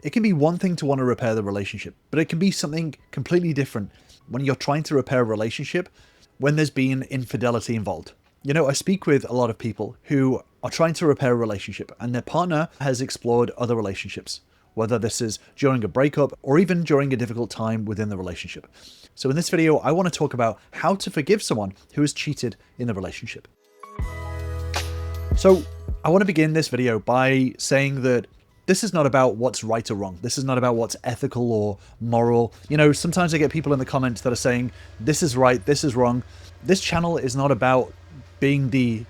It can be one thing to want to repair the relationship, but it can be something completely different when you're trying to repair a relationship when there's been infidelity involved. You know, I speak with a lot of people who are trying to repair a relationship and their partner has explored other relationships, whether this is during a breakup or even during a difficult time within the relationship. So in this video, I want to talk about how to forgive someone who has cheated in the relationship. So I want to begin this video by saying that this is not about what's right or wrong. This is not about what's ethical or moral. You know, sometimes I get people in the comments that are saying, this is right, this is wrong. This channel is not about being the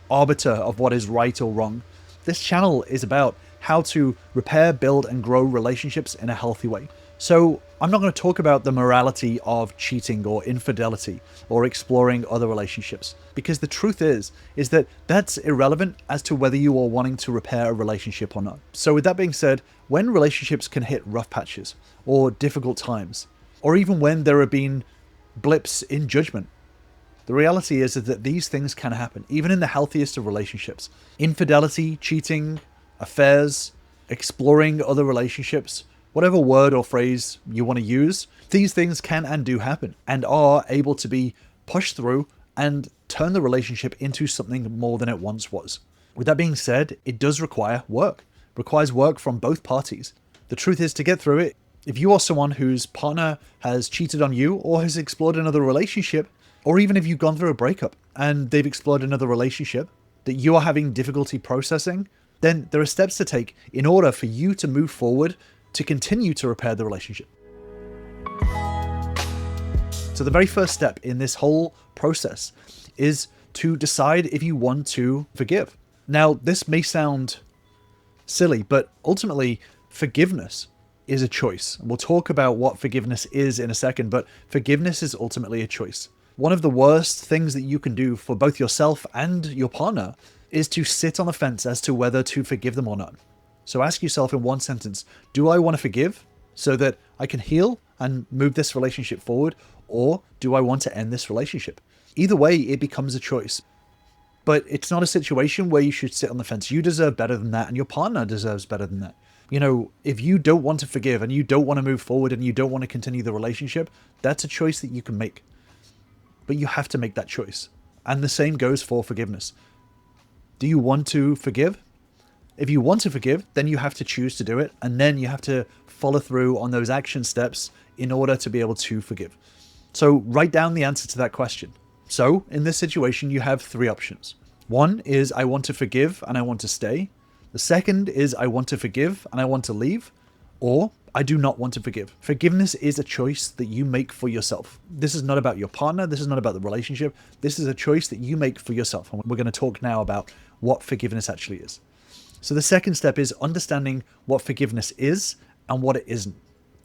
arbiter of what is right or wrong. This channel is about how to repair, build, and grow relationships in a healthy way. So I'm not going to talk about the morality of cheating or infidelity or exploring other relationships, because the truth is that that's irrelevant as to whether you are wanting to repair a relationship or not. So with that being said, when relationships can hit rough patches or difficult times, or even when there have been blips in judgment, the reality is that these things can happen, even in the healthiest of relationships. Infidelity, cheating, affairs, exploring other relationships, whatever word or phrase you want to use, these things can and do happen and are able to be pushed through and turn the relationship into something more than it once was. With that being said, it does require work. It requires work from both parties. The truth is, to get through it, if you are someone whose partner has cheated on you or has explored another relationship, or even if you've gone through a breakup and they've explored another relationship that you are having difficulty processing, then there are steps to take in order for you to move forward to continue to repair the relationship. So the very first step in this whole process is to decide if you want to forgive. Now, this may sound silly, but ultimately forgiveness is a choice. And we'll talk about what forgiveness is in a second, but forgiveness is ultimately a choice. One of the worst things that you can do for both yourself and your partner is to sit on the fence as to whether to forgive them or not. So ask yourself in one sentence, do I want to forgive so that I can heal and move this relationship forward? Or do I want to end this relationship? Either way, it becomes a choice. But it's not a situation where you should sit on the fence. You deserve better than that, and your partner deserves better than that. You know, if you don't want to forgive and you don't want to move forward and you don't want to continue the relationship, that's a choice that you can make. But you have to make that choice. And the same goes for forgiveness. Do you want to forgive? If you want to forgive, then you have to choose to do it, and then you have to follow through on those action steps in order to be able to forgive. So write down the answer to that question. So in this situation, you have three options. One is I want to forgive and I want to stay. The second is I want to forgive and I want to leave, or I do not want to forgive. Forgiveness is a choice that you make for yourself. This is not about your partner. This is not about the relationship. This is a choice that you make for yourself. And we're going to talk now about what forgiveness actually is. So the second step is understanding what forgiveness is and what it isn't.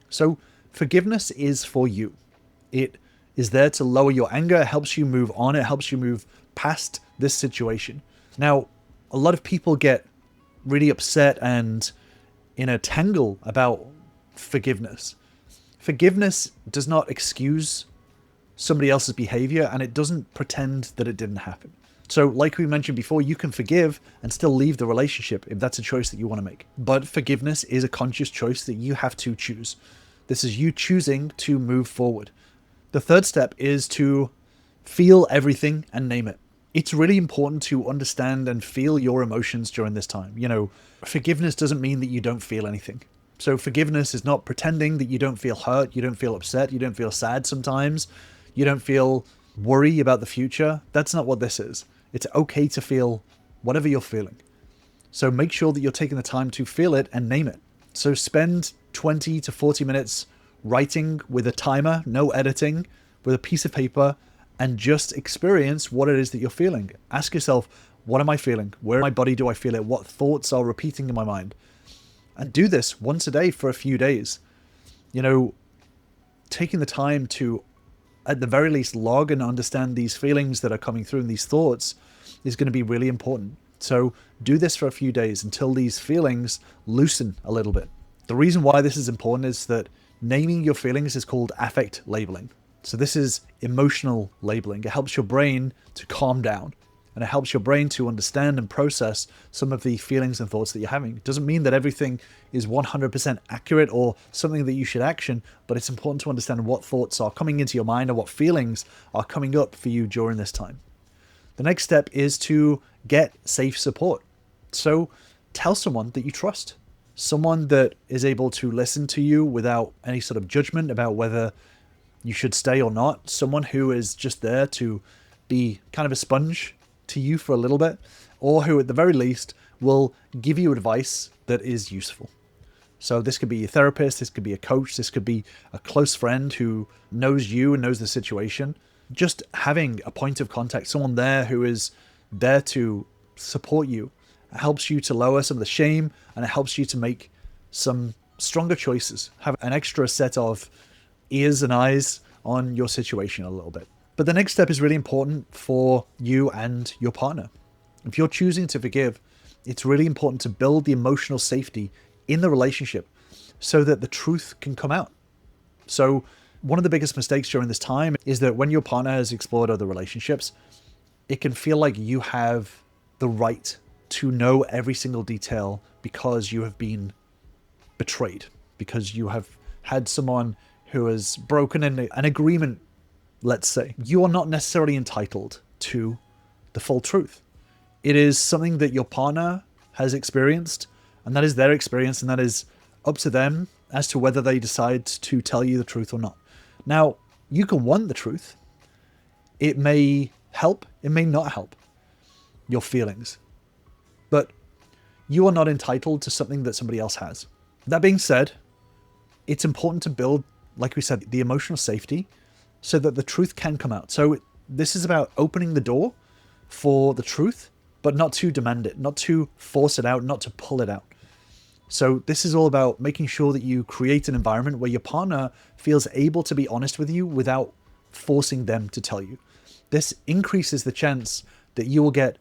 So forgiveness is for you. It is there to lower your anger. It helps you move on. It helps you move past this situation. Now, a lot of people get really upset and in a tangle about forgiveness. Forgiveness does not excuse somebody else's behavior, and it doesn't pretend that it didn't happen. So like we mentioned before, you can forgive and still leave the relationship if that's a choice that you want to make. But forgiveness is a conscious choice that you have to choose. This is you choosing to move forward. The third step is to feel everything and name it. It's really important to understand and feel your emotions during this time. You know, forgiveness doesn't mean that you don't feel anything. So forgiveness is not pretending that you don't feel hurt, you don't feel upset, you don't feel sad sometimes, you don't feel worry about the future. That's not what this is. It's okay to feel whatever you're feeling. So make sure that you're taking the time to feel it and name it. So spend 20 to 40 minutes writing with a timer, no editing, with a piece of paper, and just experience what it is that you're feeling. Ask yourself, what am I feeling? Where in my body do I feel it? What thoughts are repeating in my mind? And do this once a day for a few days. You know, taking the time to, at the very least, log and understand these feelings that are coming through and these thoughts is going to be really important. So do this for a few days until these feelings loosen a little bit. The reason why this is important is that naming your feelings is called affect labeling. So this is emotional labeling. It helps your brain to calm down. and it helps your brain to understand and process some of the feelings and thoughts that you're having. It doesn't mean that everything is 100% accurate or something that you should action, but it's important to understand what thoughts are coming into your mind and what feelings are coming up for you during this time. The next step is to get safe support. So tell someone that you trust, someone that is able to listen to you without any sort of judgment about whether you should stay or not, someone who is just there to be kind of a sponge to you for a little bit, or who at the very least will give you advice that is useful. So this could be your therapist, this could be a coach, this could be a close friend who knows you and knows the situation. Just having a point of contact, someone there who is there to support you, helps you to lower some of the shame, and it helps you to make some stronger choices. Have an extra set of ears and eyes on your situation a little bit. But the next step is really important for you and your partner. If you're choosing to forgive, it's really important to build the emotional safety in the relationship so that the truth can come out. So one of the biggest mistakes during this time is that when your partner has explored other relationships, it can feel like you have the right to know every single detail because you have been betrayed, because you have had someone who has broken an agreement, let's say. You are not necessarily entitled to the full truth. It is something that your partner has experienced, and that is their experience, and that is up to them as to whether they decide to tell you the truth or not. Now, you can want the truth. It may help, it may not help your feelings, but you are not entitled to something that somebody else has. That being said, it's important to build, like we said, the emotional safety so that the truth can come out. So this is about opening the door for the truth, but not to demand it, not to force it out, not to pull it out. So this is all about making sure that you create an environment where your partner feels able to be honest with you without forcing them to tell you. This increases the chance that you will get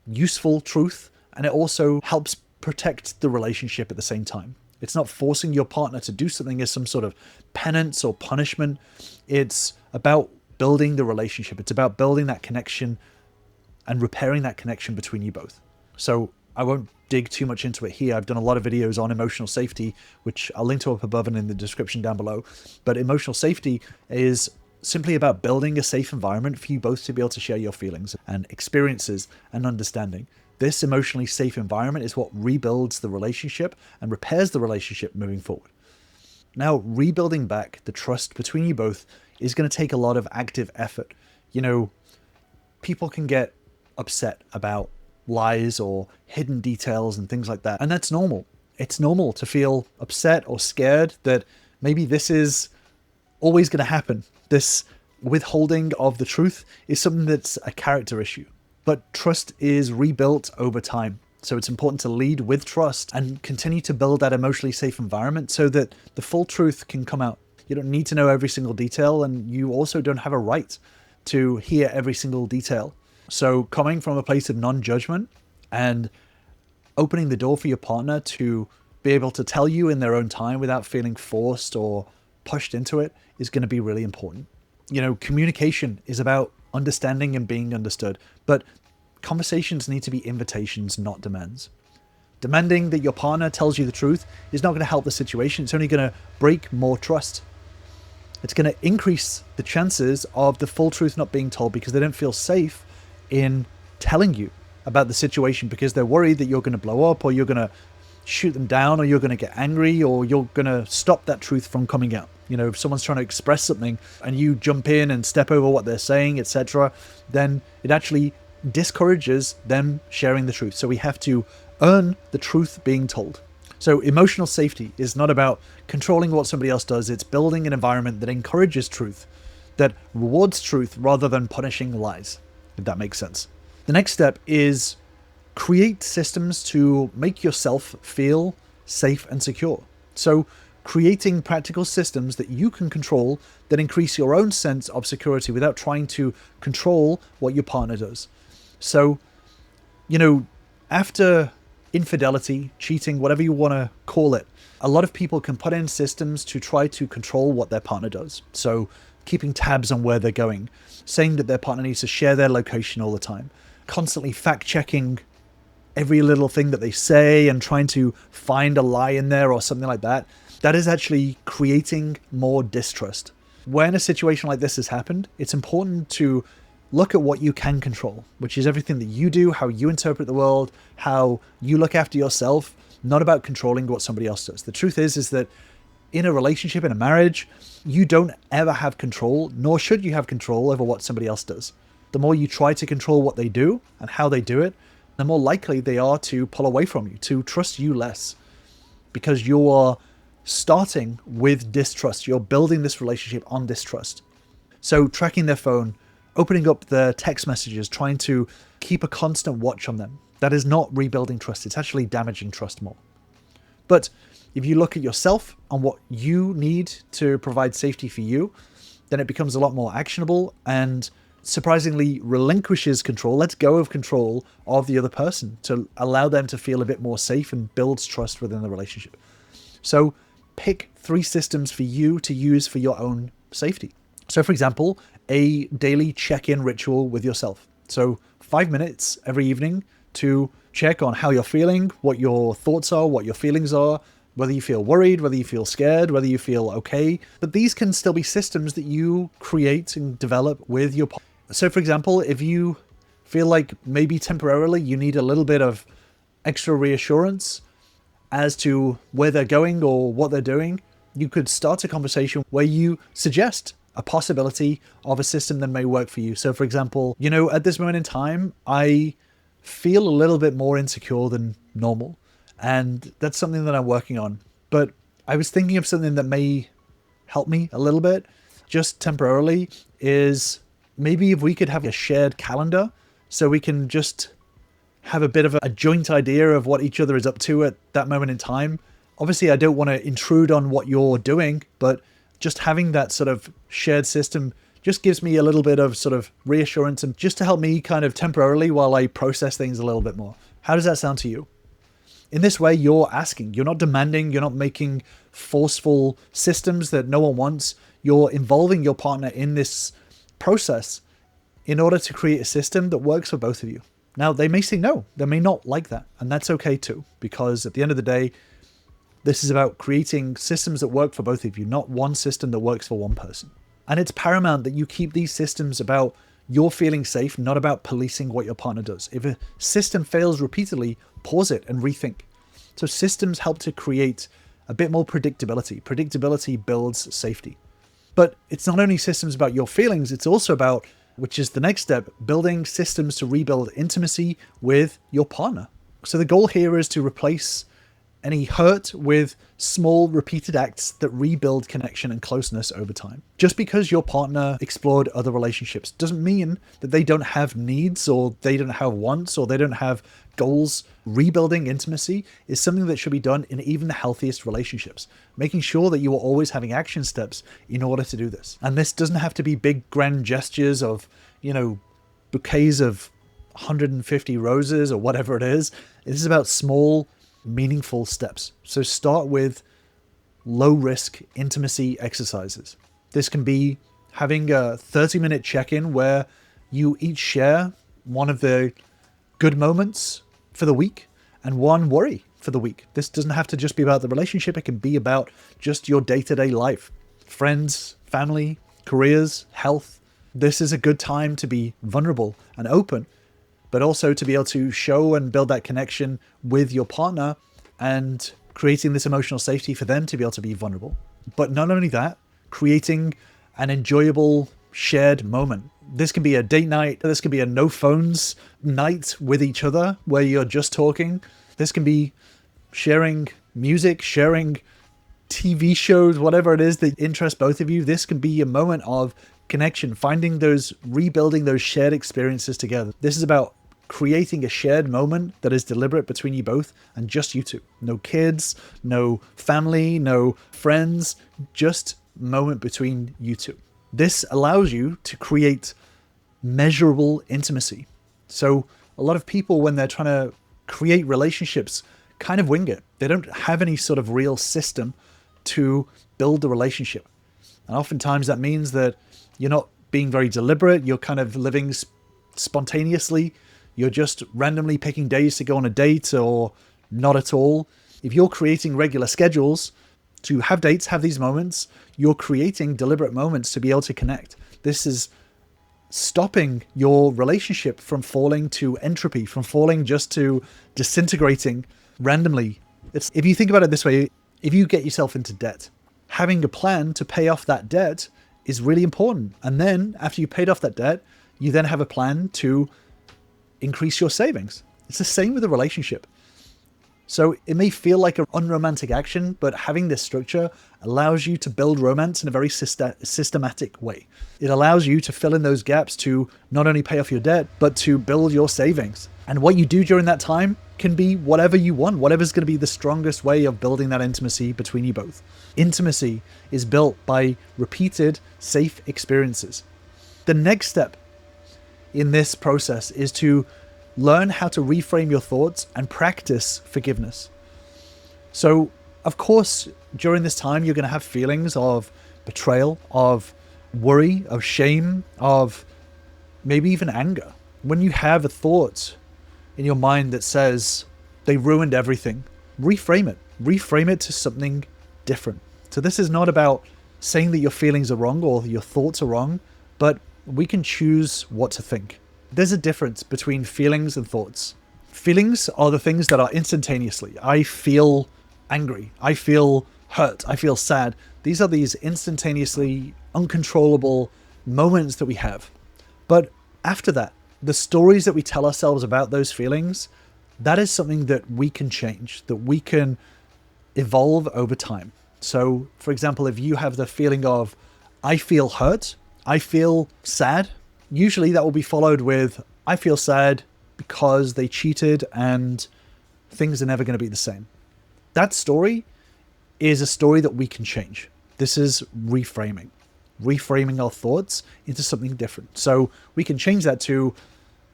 useful truth, and it also helps protect the relationship at the same time. It's not forcing your partner to do something as some sort of penance or punishment. It's about building the relationship. It's about building that connection and repairing that connection between you both. So I won't dig too much into it here. I've done a lot of videos on emotional safety, which I'll link to up above and in the description down below. But emotional safety is simply about building a safe environment for you both to be able to share your feelings and experiences and understanding. This emotionally safe environment is what rebuilds the relationship and repairs the relationship moving forward. Now, rebuilding back the trust between you both is going to take a lot of active effort. You know, people can get upset about lies or hidden details and things like that, and that's normal. It's normal to feel upset or scared that maybe this is always going to happen. This withholding of the truth is something that's a character issue. But trust is rebuilt over time. So it's important to lead with trust and continue to build that emotionally safe environment so that the full truth can come out. You don't need to know every single detail, and you also don't have a right to hear every single detail. So coming from a place of non-judgment and opening the door for your partner to be able to tell you in their own time without feeling forced or pushed into it is going to be really important. You know, communication is about understanding and being understood, but conversations need to be invitations, not demands. Demanding that your partner tells you the truth is not going to help the situation. It's only going to break more trust. It's going to increase the chances of the full truth not being told because they don't feel safe in telling you about the situation because they're worried that you're going to blow up or you're going to shoot them down or you're going to get angry or you're going to stop that truth from coming out. You know, if someone's trying to express something and you jump in and step over what they're saying, etc., then it actually discourages them sharing the truth. So we have to earn the truth being told. So emotional safety is not about controlling what somebody else does. It's building an environment that encourages truth, that rewards truth rather than punishing lies, if that makes sense. The next step is create systems to make yourself feel safe and secure. So creating practical systems that you can control that increase your own sense of security without trying to control what your partner does. So, you know, after infidelity, cheating, whatever you want to call it, a lot of people can put in systems to try to control what their partner does. So keeping tabs on where they're going, saying that their partner needs to share their location all the time, constantly fact-checking every little thing that they say and trying to find a lie in there or something like that, that is actually creating more distrust. When a situation like this has happened, it's important to look at what you can control, which is everything that you do, how you interpret the world, how you look after yourself, not about controlling what somebody else does. The truth is that in a relationship, in a marriage, you don't ever have control, nor should you have control over what somebody else does. The more you try to control what they do and how they do it, the more likely they are to pull away from you, to trust you less, because you are starting with distrust. You're building this relationship on distrust. So tracking their phone, opening up their text messages, trying to keep a constant watch on them, that is not rebuilding trust. It's actually damaging trust more. But if you look at yourself and what you need to provide safety for you, then it becomes a lot more actionable and surprisingly relinquishes control, lets go of control of the other person to allow them to feel a bit more safe and builds trust within the relationship. So pick 3 systems for you to use for your own safety. So for example, a daily check-in ritual with yourself. So 5 minutes every evening to check on how you're feeling, what your thoughts are, what your feelings are, whether you feel worried, whether you feel scared, whether you feel okay. But these can still be systems that you create and develop with your partner. So for example, if you feel like maybe temporarily you need a little bit of extra reassurance as to where they're going or what they're doing, you could start a conversation where you suggest a possibility of a system that may work for you. So for example, at this moment in time, I feel a little bit more insecure than normal. And that's something that I'm working on. But I was thinking of something that may help me a little bit, just temporarily, is maybe if we could have a shared calendar so we can just have a bit of a joint idea of what each other is up to at that moment in time. Obviously, I don't want to intrude on what you're doing, but just having that sort of shared system just gives me a little bit of sort of reassurance and just to help me kind of temporarily while I process things a little bit more. How does that sound to you? In this way, you're asking, you're not demanding, you're not making forceful systems that no one wants. You're involving your partner in this process in order to create a system that works for both of you. Now, they may say no, they may not like that, and that's okay too, because at the end of the day, this is about creating systems that work for both of you, not one system that works for one person. And it's paramount that you keep these systems about your feeling safe, not about policing what your partner does. If a system fails repeatedly, pause it and rethink. So systems help to create a bit more predictability. Predictability builds safety. But it's not only systems about your feelings, it's also about, which is the next step, building systems to rebuild intimacy with your partner. So the goal here is to replace any hurt with small repeated acts that rebuild connection and closeness over time. Just because your partner explored other relationships doesn't mean that they don't have needs or they don't have wants or they don't have goals. Rebuilding intimacy is something that should be done in even the healthiest relationships, making sure that you are always having action steps in order to do this. And this doesn't have to be big grand gestures of, bouquets of 150 roses or whatever it is. This is about small, meaningful steps. So start with low-risk intimacy exercises. This can be having a 30-minute check-in where you each share one of the good moments for the week and one worry for the week. This doesn't have to just be about the relationship. It can be about just your day-to-day life, friends, family, careers, health. This is a good time to be vulnerable and open, but also to be able to show and build that connection with your partner and creating this emotional safety for them to be able to be vulnerable. But not only that, creating an enjoyable shared moment. This can be a date night. This can be a no phones night with each other where you're just talking. This can be sharing music, sharing TV shows, whatever it is that interests both of you. This can be a moment of connection, rebuilding those shared experiences together. This is about creating a shared moment that is deliberate between you both and just you two. No kids, no family, no friends, just moment between you two. This allows you to create measurable intimacy. So a lot of people, when they're trying to create relationships, kind of wing it. They don't have any sort of real system to build a relationship. And oftentimes that means that you're not being very deliberate. You're kind of living spontaneously. you're just randomly picking days to go on a date or not at all. If you're creating regular schedules to have dates, have these moments, you're creating deliberate moments to be able to connect. This is stopping your relationship from falling to entropy, from falling just to disintegrating randomly. If you think about it this way, if you get yourself into debt, having a plan to pay off that debt is really important. And then after you paid off that debt, you then have a plan to increase your savings. It's the same with a relationship. So it may feel like an unromantic action, but having this structure allows you to build romance in a very systematic way. It allows you to fill in those gaps to not only pay off your debt, but to build your savings. And what you do during that time can be whatever you want, whatever's going to be the strongest way of building that intimacy between you both. Intimacy is built by repeated, safe experiences. The next step in this process is to learn how to reframe your thoughts and practice forgiveness. So, of course, during this time, you're going to have feelings of betrayal, of worry, of shame, of maybe even anger. When you have a thought in your mind that says they ruined everything, reframe it. Reframe it to something different. So this is not about saying that your feelings are wrong or your thoughts are wrong, but we can choose what to think. There's a difference between feelings and thoughts. Feelings are the things that are instantaneously. I feel angry. I feel hurt. I feel sad. These are these instantaneously uncontrollable moments that we have. But after that, the stories that we tell ourselves about those feelings, that is something that we can change, that we can evolve over time. So, for example, if you have the feeling of, I feel hurt, I feel sad, usually that will be followed with, I feel sad because they cheated and things are never going to be the same. That story is a story that we can change. This is reframing our thoughts into something different. So we can change that to,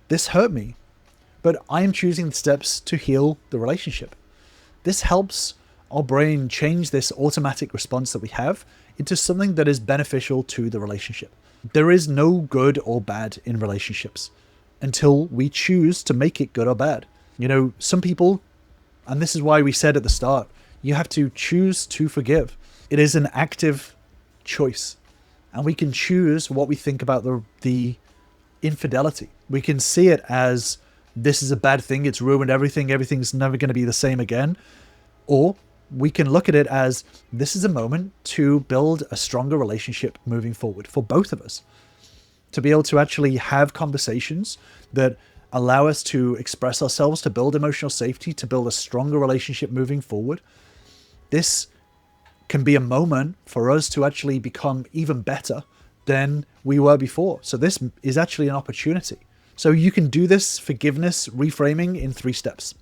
this hurt me, but I am choosing the steps to heal the relationship. This helps our brain change this automatic response that we have into something that is beneficial to the relationship. There is no good or bad in relationships until we choose to make it good or bad. You know, some people, and this is why we said at the start, you have to choose to forgive. It is an active choice. And we can choose what we think about the infidelity. We can see it as, this is a bad thing, it's ruined everything, everything's never going to be the same again. Or we can look at it as, this is a moment to build a stronger relationship moving forward for both of us. To be able to actually have conversations that allow us to express ourselves, to build emotional safety, to build a stronger relationship moving forward. This can be a moment for us to actually become even better than we were before. So this is actually an opportunity. So you can do this forgiveness reframing in 3 steps.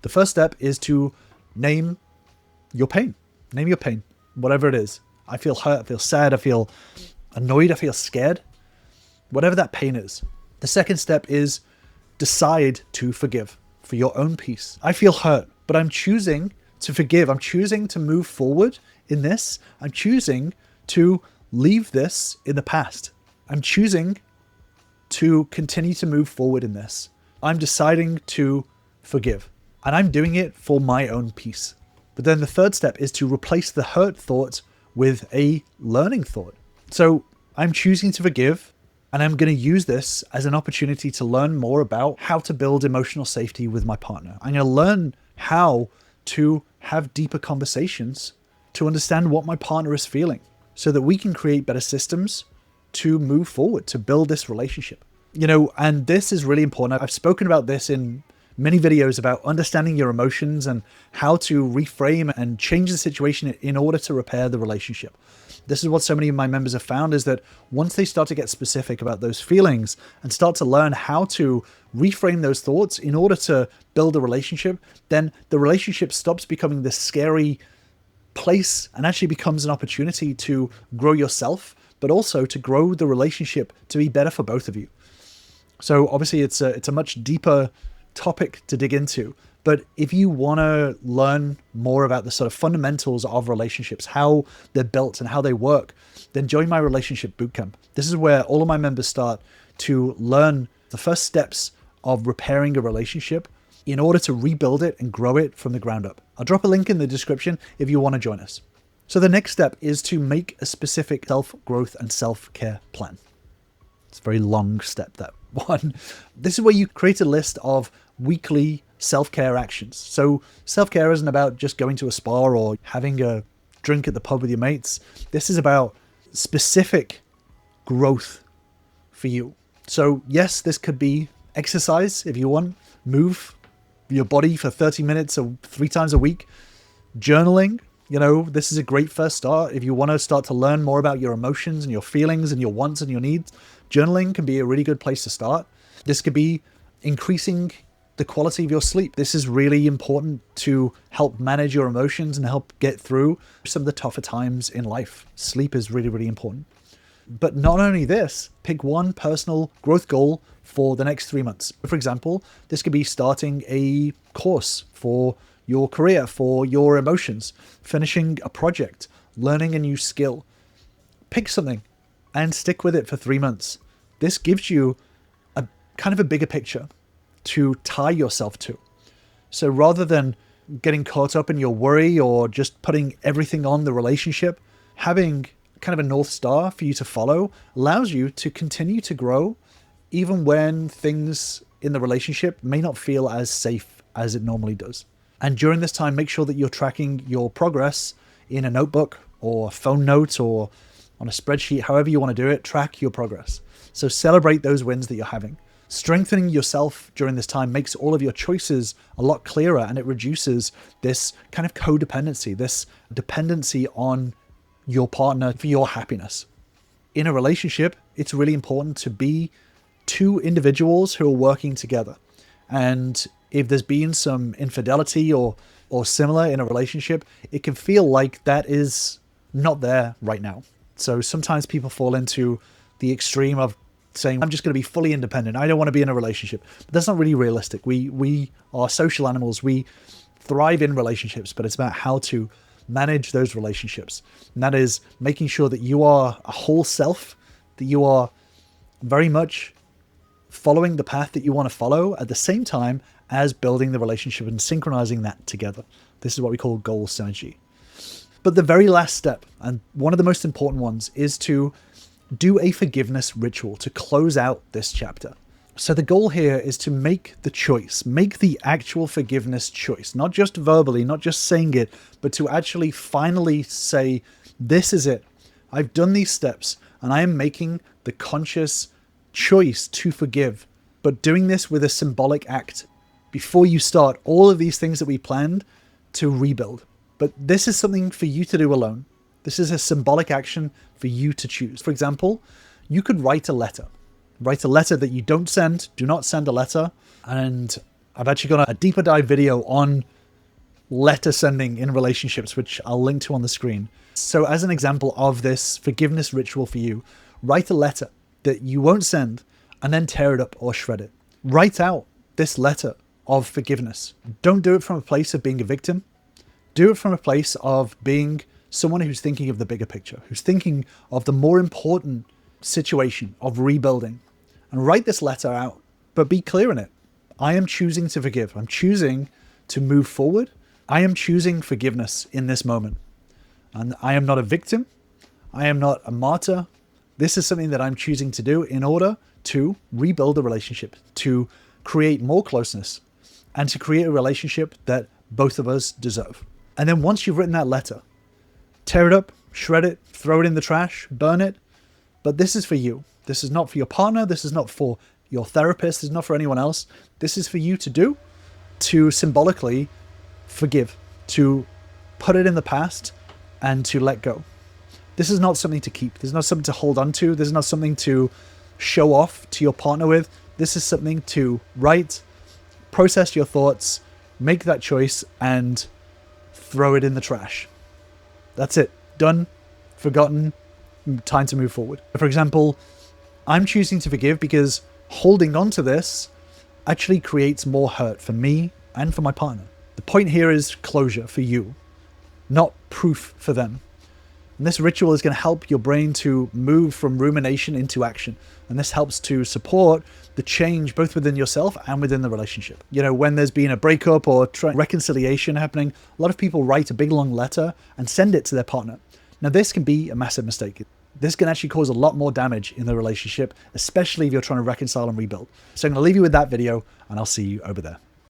The first step is to name your pain. Name your pain, whatever it is. I feel hurt, I feel sad, I feel annoyed, I feel scared. Whatever that pain is. The second step is decide to forgive for your own peace. I feel hurt, but I'm choosing to forgive. I'm choosing to move forward in this. I'm choosing to leave this in the past. I'm choosing to continue to move forward in this. I'm deciding to forgive. And I'm doing it for my own peace. But then the third step is to replace the hurt thought with a learning thought. So I'm choosing to forgive, and I'm going to use this as an opportunity to learn more about how to build emotional safety with my partner. I'm going to learn how to have deeper conversations to understand what my partner is feeling so that we can create better systems to move forward, to build this relationship. You know, and this is really important. I've spoken about this in many videos about understanding your emotions and how to reframe and change the situation in order to repair the relationship. This is what so many of my members have found, is that once they start to get specific about those feelings and start to learn how to reframe those thoughts in order to build a relationship, then the relationship stops becoming this scary place and actually becomes an opportunity to grow yourself, but also to grow the relationship to be better for both of you. So obviously it's a much deeper topic to dig into, but if you want to learn more about the sort of fundamentals of relationships, how they're built and how they work, then join my Relationship Bootcamp. This is where all of my members start to learn the first steps of repairing a relationship in order to rebuild it and grow it from the ground up. I'll drop a link in the description if you want to join us. So the next step is to make a specific self-growth and self-care plan. It's a very long step, that one. This is where you create a list of weekly self-care actions. So self-care isn't about just going to a spa or having a drink at the pub with your mates. This is about specific growth for you. So yes, this could be exercise if you want. Move your body for 30 minutes or 3 times a week. Journaling. This is a great first start. If you want to start to learn more about your emotions and your feelings and your wants and your needs, journaling can be a really good place to start. This could be increasing the quality of your sleep. This is really important to help manage your emotions and help get through some of the tougher times in life. Sleep is really, really important. But not only this, pick one personal growth goal for the next 3 months. For example, this could be starting a course for your career, for your emotions, finishing a project, learning a new skill. Pick something and stick with it for 3 months. This gives you a kind of a bigger picture to tie yourself to. So rather than getting caught up in your worry or just putting everything on the relationship, having kind of a North Star for you to follow allows you to continue to grow even when things in the relationship may not feel as safe as it normally does. And during this time, make sure that you're tracking your progress in a notebook or a phone note or on a spreadsheet, however you want to do it, track your progress. So celebrate those wins that you're having. Strengthening yourself during this time makes all of your choices a lot clearer, and it reduces this kind of codependency, this dependency on your partner for your happiness. In a relationship, it's really important to be 2 individuals who are working together. And if there's been some infidelity or similar in a relationship, it can feel like that is not there right now. So sometimes people fall into the extreme of saying, I'm just going to be fully independent. I don't want to be in a relationship. But that's not really realistic. We are social animals. We thrive in relationships, but it's about how to manage those relationships. And that is making sure that you are a whole self, that you are very much following the path that you want to follow at the same time as building the relationship and synchronizing that together. This is what we call goal synergy. But the very last step, and one of the most important ones, is to do a forgiveness ritual to close out this chapter. So the goal here is to make the choice, make the actual forgiveness choice, not just verbally, not just saying it, but to actually finally say, this is it. I've done these steps and I am making the conscious choice to forgive, but doing this with a symbolic act before you start all of these things that we planned to rebuild. But this is something for you to do alone. This is a symbolic action for you to choose. For example, you could write a letter. Write a letter that you don't send. Do not send a letter. And I've actually got a deeper dive video on letter sending in relationships, which I'll link to on the screen. So as an example of this forgiveness ritual for you, write a letter that you won't send and then tear it up or shred it. Write out this letter of forgiveness. Don't do it from a place of being a victim. Do it from a place of being someone who's thinking of the bigger picture, who's thinking of the more important situation of rebuilding. And write this letter out, but be clear in it. I am choosing to forgive. I'm choosing to move forward. I am choosing forgiveness in this moment. And I am not a victim. I am not a martyr. This is something that I'm choosing to do in order to rebuild a relationship, to create more closeness, and to create a relationship that both of us deserve. And then once you've written that letter, tear it up, shred it, throw it in the trash, burn it. But this is for you. This is not for your partner. This is not for your therapist. This is not for anyone else. This is for you to do, to symbolically forgive, to put it in the past and to let go. This is not something to keep. This is not something to hold on to. This is not something to show off to your partner with. This is something to write, process your thoughts, make that choice, and throw it in the trash. That's it. Done. Forgotten. Time to move forward. For example, I'm choosing to forgive because holding on to this actually creates more hurt for me and for my partner. The point here is closure for you, not proof for them. And this ritual is going to help your brain to move from rumination into action. And this helps to support the change both within yourself and within the relationship. You know, when there's been a breakup or reconciliation happening, a lot of people write a big long letter and send it to their partner. Now, this can be a massive mistake. This can actually cause a lot more damage in the relationship, especially if you're trying to reconcile and rebuild. So I'm going to leave you with that video, and I'll see you over there.